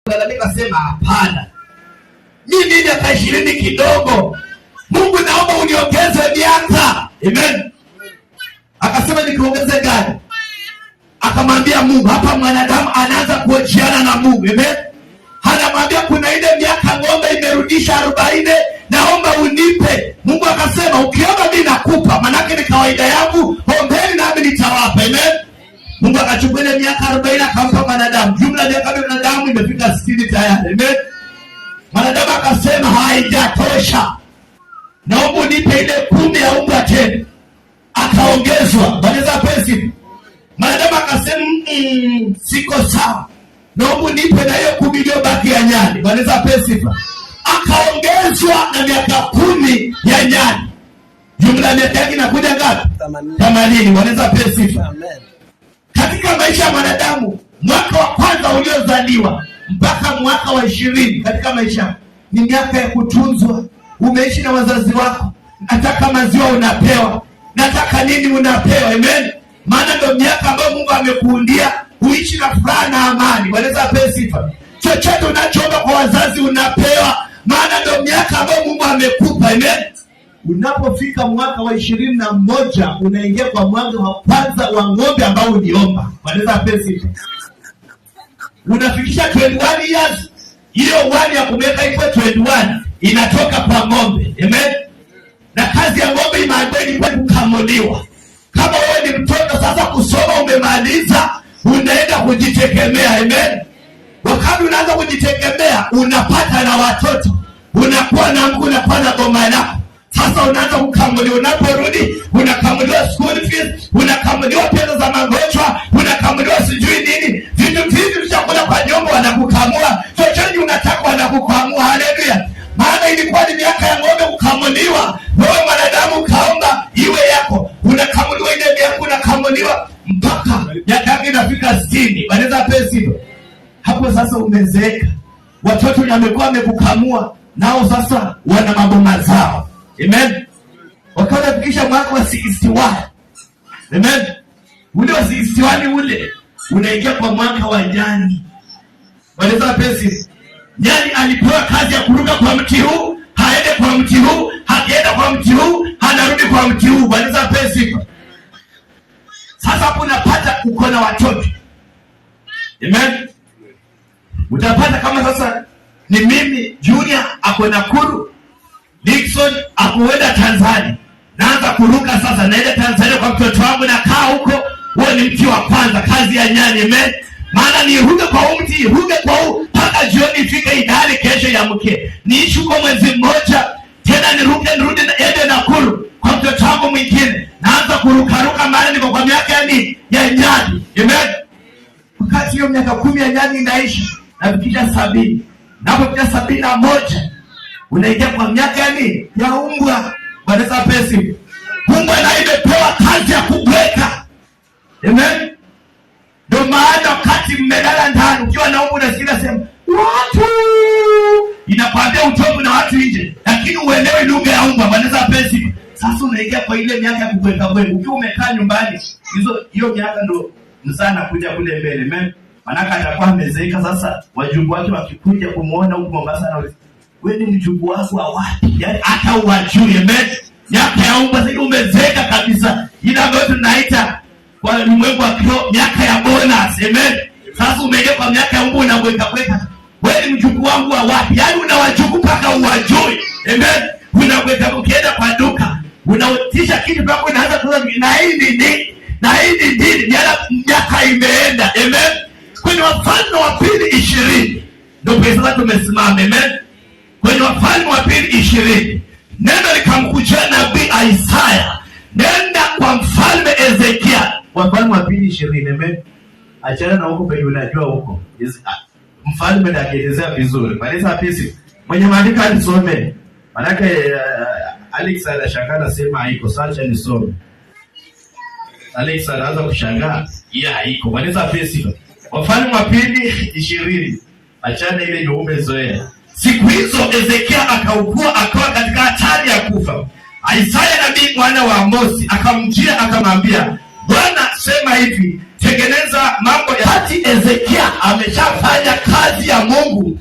Nikasema hapana, mimi miaka 20 kidogo, Mungu naomba uniongeze miaka. Amen. Akasema nikiongeze gani? Akamwambia Mungu, hapa mwanadamu anaanza kuojiana na Mungu. Amen. Anamwambia kuna ile miaka ng'ombe imerudisha 40, naomba unipe. Mungu akasema ukiomba mimi nakupa, manake ni kawaida yangu, ombeni nami nitawapa. Amen. Mungu akachukua ile miaka 40 akampa mwanadamu. Jumla ya miaka ya mwanadamu imefika 60 tayari. Amen. Mwanadamu akasema haijatosha, naomba unipe ile 10 ya unga tena. Akaongezwa. Bwana pesi. Mwanadamu akasema siko sawa, naomba unipe na hiyo 10 iliyobaki ya nyani. Bwana pesi. Akaongezwa na miaka 10 ya nyani. Jumla ya miaka yake inakuja ngapi? 80. Bwana pesi. Amen. Katika maisha ya mwanadamu, mwaka wa kwanza uliozaliwa mpaka mwaka wa 20 katika maisha ni miaka ya kutunzwa. Umeishi na wazazi wako, nataka maziwa unapewa, nataka nini unapewa. Amen. Maana ndio miaka ambayo Mungu amekuundia uishi na furaha na amani. Bwana apewe sifa. Chochote unachoomba kwa wazazi unapewa, maana ndio miaka ambayo Mungu amekupa. Amen. Unapofika mwaka wa 21 unaingia kwa mwaka wa kwanza wa ng'ombe ambao uliomba. Bwana apewe sifa. Unafikisha 21 years. Hiyo 1 ya kumeka ipo 21 inatoka kwa ng'ombe. Amen. Na kazi ya ng'ombe imeandikwa ni kukamuliwa. Kama wewe ni mtoto sasa kusoma umemaliza, unaenda kujitegemea. Amen. Wakati unaanza kujitegemea, unapata na watoto, unakuwa na mke, unakuwa na boma lako. Sasa unaanza kukamuliwa. Unaporudi unakamuliwa school fees, unakamuliwa pesa za magonjwa, unakamuliwa sijui nini. Vitu hivi vishakula kwa nyumba wanakukamua. Chochote unataka wanakukamua. Haleluya. Maana ilikuwa ni miaka ya ng'ombe kukamuliwa. Wewe mwanadamu kaomba iwe yako. Unakamuliwa ile miaka, unakamuliwa mpaka miaka yako inafika 60. Bwana pesi. Hapo sasa umezeeka. Watoto wamekuwa wamekukamua, nao sasa wana maboma zao. Amen. Wakati fikisha mwaka wa 61. Amen. Ule wa 61 ule unaingia kwa mwaka wa nyani. Bwana pesi. Nyani alipewa kazi ya kuruka kwa mti huu, haende kwa mti huu, hakienda kwa mti huu, anarudi kwa mti huu. Bwana pesi. Sasa hapo unapata uko na watoto. Amen. Utapata kama sasa ni mimi Junior ako Nakuru, Dickson akuenda Tanzania. Naanza kuruka sasa, naenda Tanzania kwa mtoto wangu, na kaa huko. Huo ni mti wa kwanza, kazi ya nyani. Amen. Maana ni huge kwa mti, huge kwa mpaka jioni ifike idari kesho ya mke. Niishi kwa mwezi mmoja, tena niruke nirudi na ende Nakuru kwa mtoto wangu mwingine. Naanza kuruka maana niko kwa miaka ya nyani. Amen. Wakati hiyo miaka 10 ya nyani inaisha, nafikisha 70. Napofikia 71 unaingia kwa miaka ya umbwa. Bwana pesi. Umbwa na imepewa kazi ya kubweka. Amen. Ndio maana wakati mmelala ndani ukiwa na umbwa unasikia sema watu, inakwambia utobu na watu nje, lakini uelewe lugha ya umbwa. Bwana pesi. Sasa unaingia kwa ile miaka ya kubweka wewe. Ukiwa umekaa nyumbani, hiyo miaka ndio mzana kuja kule mbele. Amen. Manaka atakuwa amezeeka sasa, wajumbe wake wakikuja kumuona huko Mombasa na wewe ni mjumbe wako wa wapi? Yaani hata uwajui. Amen. Miaka ya umbwa sasa umezeeka kabisa. Ila ambayo tunaita kwa ulimwengu wa kiroho miaka ya bonus. Amen. Sasa umeingia kwa miaka ya umbwa unaweka. Wewe ni mjumbe wangu wa wapi? Yaani unawajuku paka uwajui. Amen. Unaweka ukienda kwa duka, unaotisha kitu pako inaanza kuanza na hii nini? Na hii nini? Miaka imeenda. Amen. Kwenye Wafalme wa Pili 20 ndio pesa tumesimama. Amen. Kwenye Wafalme wa Pili 20 neno likamkujia nabii Isaya, nenda kwa mfalme Ezekia. Wafalme wa Pili 20. Amen. Achana na huko penye unajua huko. Mfalme anaelezea vizuri. Maleza pesi. Mwenye maandiko alisome. Manake Alex anashangaa sema haiko, sasa nisome. Alex anaanza kushangaa, haiko. Maleza pesi. Wafalme wa Pili 20. Achana ile nyeume zoea. Siku hizo Ezekia akaugua, akawa katika hatari ya kufa. Isaya nabii mwana wa Amosi akamjia akamwambia, Bwana sema hivi, tengeneza mambo ya hati. Ezekia ameshafanya kazi ya Mungu